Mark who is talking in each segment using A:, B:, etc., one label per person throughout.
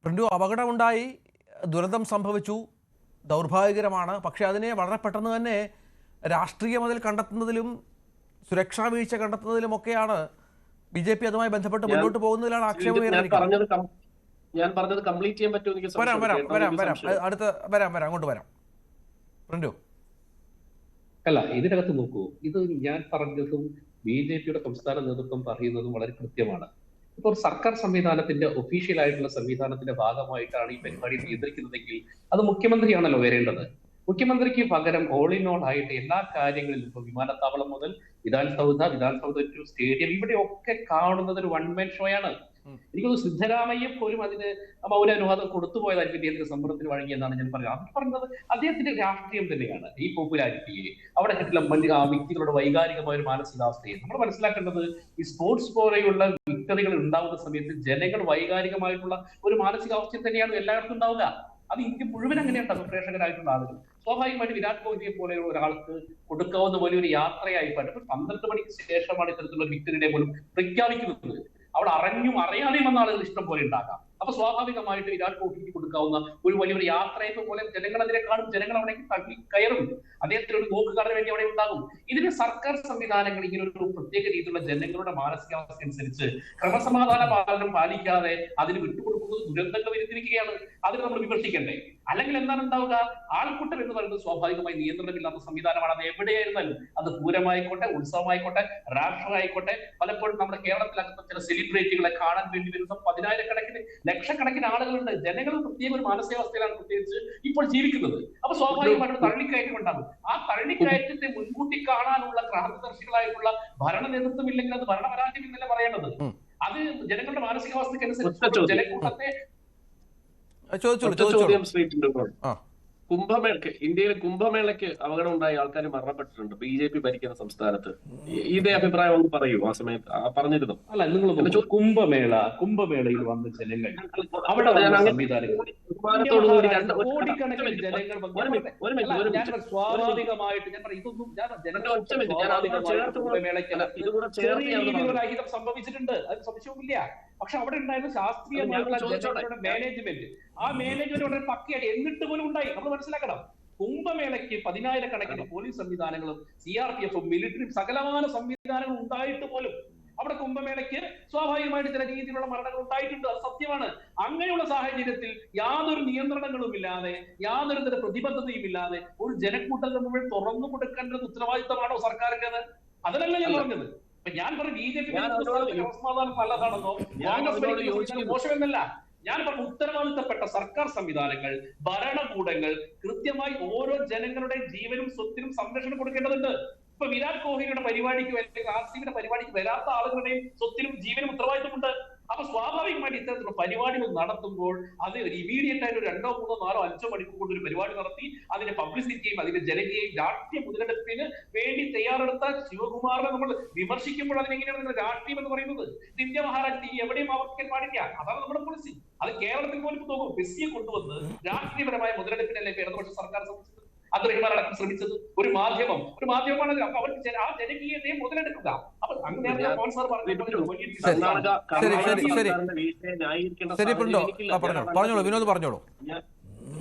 A: Print, അപകടമുണ്ടായി, ദുരന്തം സംഭവിച്ചു, ദൗർഭാഗ്യകരമാണ്. പക്ഷേ അതിനെ വളരെ പെട്ടെന്ന് തന്നെ രാഷ്ട്രീയം അതിൽ കണ്ടെത്തുന്നതിലും സുരക്ഷാ വീഴ്ച കണ്ടെത്തുന്നതിലുമൊക്കെയാണ് BJP അതുമായി ബന്ധപ്പെട്ട് മുന്നോട്ട് പോകുന്നതിലാണ് ആക്ഷേപം ഉയർന്നിരിക്കുന്നത്.
B: ഞാൻ പറഞ്ഞത് കംപ്ലീറ്റ് ചെയ്യാൻ പറ്റുമോ?
A: വരാം അങ്ങോട്ട് വരാം. പ്രിന്റു,
C: അല്ല, ഇതിനകത്ത് നോക്കൂ, ഇത് ഞാൻ പറഞ്ഞതും BJPയുടെ സംസ്ഥാന നേതൃത്വം പറയുന്നതും വളരെ കൃത്യമാണ്. ഇപ്പോൾ സർക്കാർ സംവിധാനത്തിന്റെ ഒഫീഷ്യൽ ആയിട്ടുള്ള സംവിധാനത്തിന്റെ ഭാഗമായിട്ടാണ് ഈ പരിപാടി നിയന്ത്രിക്കുന്നതെങ്കിൽ അത് മുഖ്യമന്ത്രിയാണല്ലോ വരേണ്ടത്. മുഖ്യമന്ത്രിക്ക് പകരം ഓൾ ഇൻ ഓൾ ആയിട്ട് എല്ലാ കാര്യങ്ങളിലും, ഇപ്പൊ വിമാനത്താവളം മുതൽ വിധാൻസൗധ ടു സ്റ്റേഡിയം, ഇവിടെയൊക്കെ കാണുന്നത് ഒരു വൺ മാൻ ഷോ ആണ്. എനിക്കൊന്ന് സിദ്ധരാമയ്യ പോലും അതിന് മൗനാനുവാദം കൊടുത്തുപോയതായിരിക്കും കേന്ദ്ര സമ്മർദ്ദത്തിന് വഴങ്ങിയെന്നാണ് ഞാൻ പറയുന്നത്. അത് പറഞ്ഞത് അദ്ദേഹത്തിന്റെ രാഷ്ട്രീയം തന്നെയാണ്. ഈ പോപ്പുലാരിറ്റിയെ, അവിടെ കിട്ടുന്ന വ്യക്തികളുടെ വൈകാരികമായ ഒരു മാനസികാവസ്ഥയെ നമ്മൾ മനസ്സിലാക്കേണ്ടത്. ഈ സ്പോർട്സ് പോലെയുള്ള വിക്ടറികൾ ഉണ്ടാവുന്ന സമയത്ത് ജനങ്ങൾ വൈകാരികമായിട്ടുള്ള ഒരു മാനസികാവസ്ഥയിൽ തന്നെയാണ് എല്ലായിടത്തും ഉണ്ടാവുക. അത് ഇന്ത്യ മുഴുവൻ അങ്ങനെയുണ്ടാകും. പ്രേക്ഷകരായിട്ടുള്ള ആളുകൾ സ്വാഭാവികമായിട്ട് വിരാട് കോഹ്ലിയെ പോലെ ഒരാൾക്ക് കൊടുക്കാവുന്ന വലിയൊരു യാത്രയായിപ്പാണ്. ഇപ്പൊ 12 മണിക്ക് ശേഷമാണ് ഇത്തരത്തിലുള്ള വിക്ടറിനെ പോലും പ്രഖ്യാപിക്കുന്നത്. അവിടെ അറിഞ്ഞും അറിയാതെയും വന്ന ആളുകൾ ഇഷ്ടം പോലെ ഉണ്ടാകാം. അപ്പൊ സ്വാഭാവികമായിട്ട് വിരാട് കോഹ്ലിക്ക് കൊടുക്കാവുന്ന ഒരു വലിയൊരു യാത്രയെ പോലെ ജനങ്ങൾ അതിനെ കാണും. ജനങ്ങൾ അവിടെ തള്ളി കയറും. അദ്ദേഹത്തിന് ഒരു നോക്കുകാരന് വേണ്ടി അവിടെ ഉണ്ടാകും. ഇതിന് സർക്കാർ സംവിധാനങ്ങൾ ഇങ്ങനെ ഒരു പ്രത്യേക രീതിയിലുള്ള ജനങ്ങളുടെ മാനസികാവസ്ഥ അനുസരിച്ച് ക്രമസമാധാന പാലനം പാലിക്കാതെ അതിന് വിട്ടുകൊടുക്കുന്നത് ദുരന്തങ്ങൾ വരുത്തിയിരിക്കുകയാണ്. അതിന് നമ്മൾ വിമർശിക്കണ്ടേ? അല്ലെങ്കിൽ എന്താണ് ഉണ്ടാവുക? ആൾക്കൂട്ടം എന്ന് പറയുന്നത് സ്വാഭാവികമായി നിയന്ത്രണമില്ലാത്ത സംവിധാനമാണ്. അത് എവിടെയായിരുന്നാലും, അത് പൂരമായിക്കോട്ടെ, ഉത്സവമായിക്കോട്ടെ, രാഷ്ട്രമായിക്കോട്ടെ, പലപ്പോഴും നമ്മുടെ കേരളത്തിലകത്ത് ചില സെലിബ്രിറ്റികളെ കാണാൻ വേണ്ടി വരുന്ന 10,000-കണക്കിന് ലക്ഷക്കണക്കിന് ആളുകളുണ്ട്. ജനങ്ങൾ പ്രത്യേക ഒരു മാനസികാവസ്ഥയിലാണ് പ്രത്യേകിച്ച് ഇപ്പോൾ ജീവിക്കുന്നത്. അപ്പൊ സ്വാഭാവികമായിട്ട് തള്ളിക്കയറ്റം ഉണ്ടാകും. ആ തള്ളിക്കയറ്റത്തെ മുൻകൂട്ടി കാണാനുള്ള ക്രാന്തദർശികളായിട്ടുള്ള ഭരണ നേതൃത്വം ഇല്ലെങ്കിൽ അത് ഭരണപരാജയം എന്നല്ല പറയേണ്ടത്. അത് ജനങ്ങളുടെ മാനസികാവസ്ഥയ്ക്ക് അനുസരിച്ച് ജനക്കൂട്ടത്തെ
B: കുംഭമേളക്ക്, ഇന്ത്യയിലെ കുംഭമേളയ്ക്ക് അപകടം ഉണ്ടായ ആൾക്കാർ മരണപ്പെട്ടിട്ടുണ്ട് BJP ഭരിക്കുന്ന സംസ്ഥാനത്ത്. ഇതേ അഭിപ്രായം ഒന്ന് പറയൂ. ആ സമയത്ത് പറഞ്ഞിരുന്നു.
C: അല്ല, നിങ്ങൾ കുംഭമേളയിൽ വന്ന ജനങ്ങൾ, അവിടെ കോടിക്കണക്കിന് ജനങ്ങൾ സ്വാഭാവികമായിട്ട് അഹിതം സംഭവിച്ചിട്ടുണ്ട്. അത് സംശയവുമില്ല. പക്ഷെ അവിടെ ഉണ്ടായിരുന്ന ശാസ്ത്രീയമായിട്ടുള്ള ജനങ്ങളുടെ മാനേജ്മെന്റ്, ആ മാനേജ്മെന്റ് പക്കയായി എന്നിട്ട് പോലും ഉണ്ടായി. നമ്മൾ മനസ്സിലാക്കണം, കുംഭമേളയ്ക്ക് 10,000-കണക്കിന് പോലീസ് സംവിധാനങ്ങളും CRPF-ഉം മിലിറ്ററിയും സകലമാന സംവിധാനങ്ങളും ഉണ്ടായിട്ട് പോലും അവിടെ കുംഭമേളയ്ക്ക് സ്വാഭാവികമായിട്ട് ചില രീതിയിലുള്ള മരണങ്ങൾ ഉണ്ടായിട്ടുണ്ട്. അത് സത്യമാണ്. അങ്ങനെയുള്ള സാഹചര്യത്തിൽ യാതൊരു നിയന്ത്രണങ്ങളും ഇല്ലാതെ, യാതൊരു തര പ്രതിബദ്ധതയും ഇല്ലാതെ ഒരു ജനക്കൂട്ടത്തെ മുഴുവൻ തുറന്നു കൊടുക്കേണ്ടത് ഉത്തരവാദിത്തമാണോ സർക്കാരിൻ്റെത്? അതിലല്ല ഞാൻ പറഞ്ഞത്. ഞാൻ പറഞ്ഞു BJP നല്ലതാണെന്നോ കോൺഗ്രസ് മോശമെന്നല്ല. ഞാൻ പറഞ്ഞ ഉത്തരവാദിത്തപ്പെട്ട സർക്കാർ സംവിധാനങ്ങൾ, ഭരണകൂടങ്ങൾ കൃത്യമായി ഓരോ ജനങ്ങളുടെ ജീവനും സ്വത്തിനും സംരക്ഷണം കൊടുക്കേണ്ടതുണ്ട്. ഇപ്പൊ വിരാട് കോഹ്ലിയുടെ പരിപാടിക്ക് അല്ലെങ്കിൽ RCBയുടെ പരിപാടിക്ക് വരാത്ത ആളുകളുടെയും സ്വത്തിനും ജീവനും ഉത്തരവാദിത്തമുണ്ട്. അപ്പൊ സ്വാഭാവികമായിട്ട് ഇത്തരത്തിലുള്ള പരിപാടികൾ നടത്തുമ്പോൾ അത് ഇമീഡിയറ്റ് ആയിട്ട് 2, 3, 4, 5 മണിക്കൂർ കൊണ്ട് ഒരു പരിപാടി നടത്തി അതിന്റെ പബ്ലിസിറ്റിയും അതിന്റെ ജനകീയയും രാഷ്ട്രീയ മുതലെടുപ്പിന് വേണ്ടി തയ്യാറെടുത്ത ശിവകുമാറിനെ നമ്മൾ വിമർശിക്കുമ്പോൾ അതിനെങ്ങനെയാണ് നിങ്ങൾ രാഷ്ട്രീയം എന്ന് പറയുന്നത്? ഇന്ത്യ മഹാരാജ്യത്തിൽ എവിടെയും ആവർത്തിക്കാൻ പാടില്ല. അതാണ് നമ്മുടെ പോളിസി. അത് കേരളത്തിൽ പോലും നോക്കും. മെസ്സിയെ കൊണ്ടുവന്ന് രാഷ്ട്രീയപരമായ മുതലെടുപ്പിനല്ലേ ഇടതുപക്ഷ സർക്കാർ അബ്ദുറഹിമാനടക്കം ശ്രമിച്ചത്. ഒരു മാധ്യമമാണ്. അപ്പൊ അവർ ആ ജനകീയതയെ മുതലെടുക്കുക. അപ്പൊ അങ്ങനെയാണ് സാർ പറഞ്ഞത്.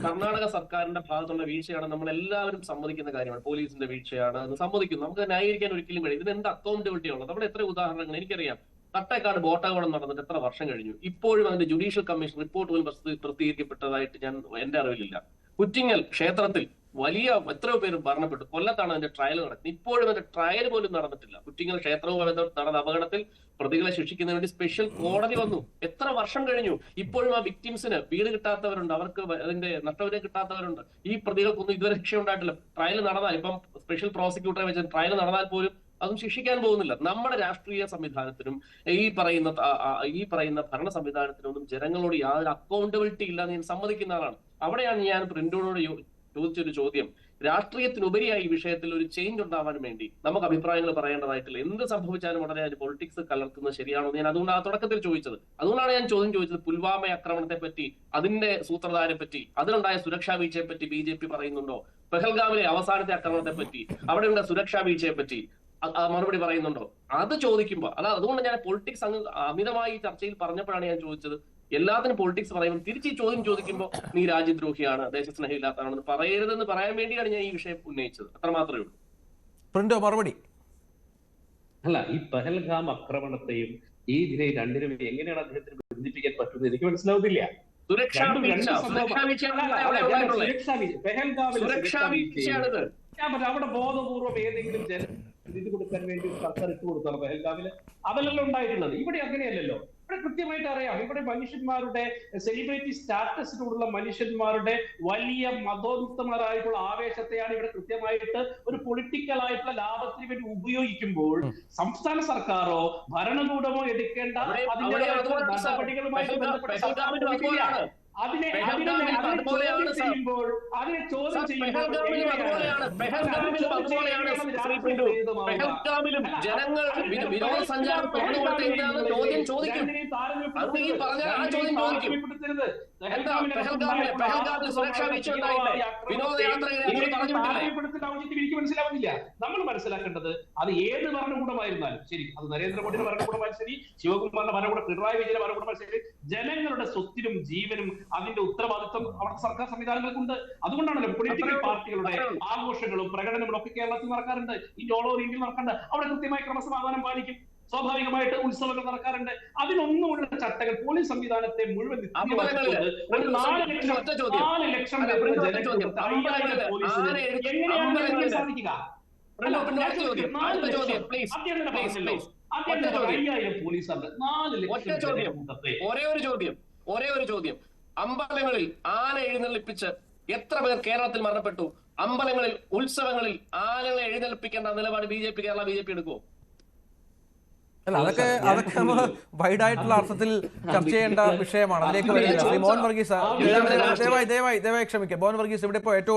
B: കർണാടക സർക്കാരിന്റെ ഭാഗത്തുള്ള വീഴ്ചയാണ് നമ്മൾ എല്ലാവരും സമ്മതിക്കുന്ന കാര്യമാണ്. പോലീസിന്റെ വീഴ്ചയാണ്, അത് സമ്മതിക്കുന്നു. നമുക്ക് ന്യായീകരിക്കാൻ ഒരിക്കലും കഴിയും. ഇതിന് എന്ത് അക്കൗണ്ടബിലിറ്റി ഉള്ളത്? നമ്മുടെ എത്ര ഉദാഹരണങ്ങൾ എനിക്കറിയാം. തട്ടേക്കാട് ബോട്ടാവളം നടന്നിട്ട് എത്ര വർഷം കഴിഞ്ഞു, ഇപ്പോഴും അതിന്റെ ജുഡീഷ്യൽ കമ്മീഷൻ റിപ്പോർട്ട് പോലും പ്രസിദ്ധീകരിക്കപ്പെട്ടതായിട്ട് എന്റെ അറിവിലില്ല. കുറ്റിങ്ങൽ ക്ഷേത്രത്തിൽ വലിയ എത്രയോ പേര് മരണപ്പെട്ടു. കൊല്ലത്താണ് അതിന്റെ ട്രയൽ നടക്കുന്നത്. ഇപ്പോഴും അതിന്റെ ട്രയൽ പോലും നടന്നിട്ടില്ല. കുറ്റിങ്ങൽ ക്ഷേത്രവുമായി നടന്ന അപകടത്തിൽ പ്രതികളെ ശിക്ഷിക്കുന്നതിന് വേണ്ടി സ്പെഷ്യൽ കോടതി വന്നു. എത്ര വർഷം കഴിഞ്ഞു, ഇപ്പോഴും ആ വിക്ടിംസിന് വീട് കിട്ടാത്തവരുണ്ട്, അവർക്ക് അതിന്റെ നഷ്ടപരിഹാരം കിട്ടാത്തവരുണ്ട്. ഈ പ്രതികൾക്കൊന്നും ഇതുവരെ ശിക്ഷ ഉണ്ടായിട്ടില്ല. ട്രയൽ നടന്നാൽ, ഇപ്പം സ്പെഷ്യൽ പ്രോസിക്യൂട്ടറെ വെച്ച് ട്രയൽ നടന്നാൽ പോലും അതും ശിക്ഷിക്കാൻ പോകുന്നില്ല. നമ്മുടെ രാഷ്ട്രീയ സംവിധാനത്തിനും ഈ പറയുന്ന ഭരണ സംവിധാനത്തിനൊന്നും ജനങ്ങളോട് യാതൊരു അക്കൗണ്ടബിലിറ്റി ഇല്ല എന്ന് ഞാൻ സമ്മതിക്കുന്ന ആളാണ്. അവിടെയാണ് ഞാൻ പ്രിന്റോട് ചോദിച്ചൊരു ചോദ്യം. രാഷ്ട്രീയത്തിനുപരിയായി ഈ വിഷയത്തിൽ ഒരു ചേഞ്ച് ഉണ്ടാവാൻ വേണ്ടി നമുക്ക് അഭിപ്രായങ്ങൾ പറയേണ്ടതായിട്ടില്ല. എന്ത് സംഭവിച്ചാലും ഉടനെ അതിന് പൊളിറ്റിക്സ് കലർത്തുന്നത് ശരിയാണോ? ഞാൻ അതുകൊണ്ട് ആ തുടക്കത്തിൽ ചോദിച്ചത്. അതുകൊണ്ടാണ് ഞാൻ ചോദിച്ചത്. പുൽവാമ ആക്രമണത്തെ പറ്റി, അതിന്റെ സൂത്രധാരെ പറ്റി, അതിലുണ്ടായ സുരക്ഷാ വീഴ്ചയെ പറ്റി BJP പറയുന്നുണ്ടോ? പെഹൽഗാമിലെ അവസാനത്തെ ആക്രമണത്തെ പറ്റി, അവിടെയുള്ള സുരക്ഷാ വീഴ്ചയെ പറ്റി മറുപടി പറയുന്നുണ്ടോ? അത് ചോദിക്കുമ്പോൾ അതുകൊണ്ട് ഞാൻ പൊളിറ്റിക്സ് അമിതമായി ചർച്ചയിൽ പറഞ്ഞപ്പോഴാണ് ഞാൻ ചോദിച്ചത്, എല്ലാത്തിനും പൊളിറ്റിക്സ് പറയുമ്പോൾ തിരിച്ച് ഈ ചോദ്യം ചോദിക്കുമ്പോൾ നീ രാജ്യദ്രോഹിയാണ്, ദേശസ്നേഹമില്ലാത്തതാണെന്ന് പറയരുതെന്ന് പറയാൻ വേണ്ടിയാണ് ഞാൻ ഈ വിഷയം ഉന്നയിച്ചത്. അത്ര മാത്രമേ ഉള്ളൂ.
A: പ്രിന്റോ മറുപടി?
C: അല്ല, ഈ പഹൽഗാം ആക്രമണത്തെയും ഈ ഇതിനെ രണ്ടിനും എങ്ങനെയാണ് അദ്ദേഹത്തിന് ബന്ധിപ്പിക്കാൻ പറ്റുന്നത് എനിക്ക് മനസ്സിലാവുന്നില്ല.
B: സുരക്ഷാ വീഴ്ചയാണിത്.
C: ഞാൻ പറഞ്ഞു അവിടെ ബോധപൂർവ്വം ഏതെങ്കിലും ഇത് കൊടുക്കാൻ വേണ്ടി സർക്കാർ ഇട്ട് കൊടുത്താണ് പഹൽഗാമില്? അതല്ലല്ലോ ഉണ്ടായിട്ടുള്ളത്. ഇവിടെ അങ്ങനെയല്ലല്ലോ. ഇവിടെ കൃത്യമായിട്ട് അറിയാം, ഇവിടെ മനുഷ്യന്മാരുടെ സെലിബ്രിറ്റി സ്റ്റാറ്റസിലുള്ള മനുഷ്യന്മാരുടെ വലിയ മതോന്മുക്തമാരായിട്ടുള്ള ആവേശത്തെയാണ് ഇവിടെ കൃത്യമായിട്ട് ഒരു പൊളിറ്റിക്കൽ ആയിട്ടുള്ള ലാഭത്തിന് വേണ്ടി ഉപയോഗിക്കുമ്പോൾ സംസ്ഥാന സർക്കാരോ ഭരണകൂടമോ എടുക്കേണ്ട നടപടികളുമായിട്ട് ബന്ധപ്പെട്ട അതിനെ ചോദ്യം
B: ജനങ്ങൾ വിനോദസഞ്ചാരം ചോദ്യം ചോദിക്കും. അങ്ങ് ഈ പറഞ്ഞാൽ ആ ചോദ്യം ചോദിക്കും. സുരക്ഷാ വീഴ്ച ഉണ്ടായില്ലേ? വിനോദയാത്രയെ
C: എനിക്ക് മനസ്സിലാവുന്നില്ല. നമ്മൾ മനസ്സിലാക്കേണ്ടത് അത് ഏത് ഭരണകൂടമായിരുന്നാലും ശരി, അത് നരേന്ദ്രമോദിയുടെ ഭരണകൂടമായാലും ശരി, ശിവകുമാറിന്റെ ഭരണകൂടം, പിണറായി വിജയന്റെ ഭരണകൂടമായാലും ശരി, ജനങ്ങളുടെ സ്വത്തിനും ജീവനും അതിന്റെ ഉത്തരവാദിത്വം അവിടുത്തെ സർക്കാർ സംവിധാനങ്ങൾക്കുണ്ട്. അതുകൊണ്ടാണല്ലോ പൊളിറ്റിക്കൽ പാർട്ടികളുടെ ആഘോഷങ്ങളും പ്രകടനങ്ങളും ഒക്കെ കേരളത്തിൽ നടക്കാറുണ്ട്, ഈ ഓൾ ഓവർ ഇന്ത്യയിൽ നടക്കാറുണ്ട്. അവിടെ കൃത്യമായി ക്രമസമാധാനം പാലിക്കും, സ്വാഭാവികമായിട്ട് ഉത്സവങ്ങൾ നടക്കാറുണ്ട്. അതിനൊന്നുമുള്ള ചട്ടങ്ങൾ പോലീസ് സംവിധാനത്തെ മുഴുവൻ സാധിക്കുക. 5000 പോലീസുണ്ട്, 4 ലക്ഷം.
B: ഒരേ ഒരു ചോദ്യം. അമ്പലങ്ങളിൽ ആന എഴുന്നള്ളിപ്പിച്ച് എത്ര പേർ കേരളത്തിൽ മരണപ്പെട്ടു? അമ്പലങ്ങളിൽ, ഉത്സവങ്ങളിൽ ആനകളെ എഴുന്നള്ളിപ്പിക്കേണ്ട നിലപാട് കേരള ബി ജെ പി എടുക്കുമോ?
A: അല്ല, അതൊക്കെ വൈഡായിട്ടുള്ള അർത്ഥത്തിൽ ചർച്ച ചെയ്യേണ്ട വിഷയമാണ്. അതിലേക്ക് വരുന്നില്ല. ശ്രീ മോഹൻ വർഗീസ്, ദയവായി ക്ഷമിക്കുക. മോഹൻ വർഗീസ് ഇവിടെ ഇപ്പോൾ ഏറ്റവും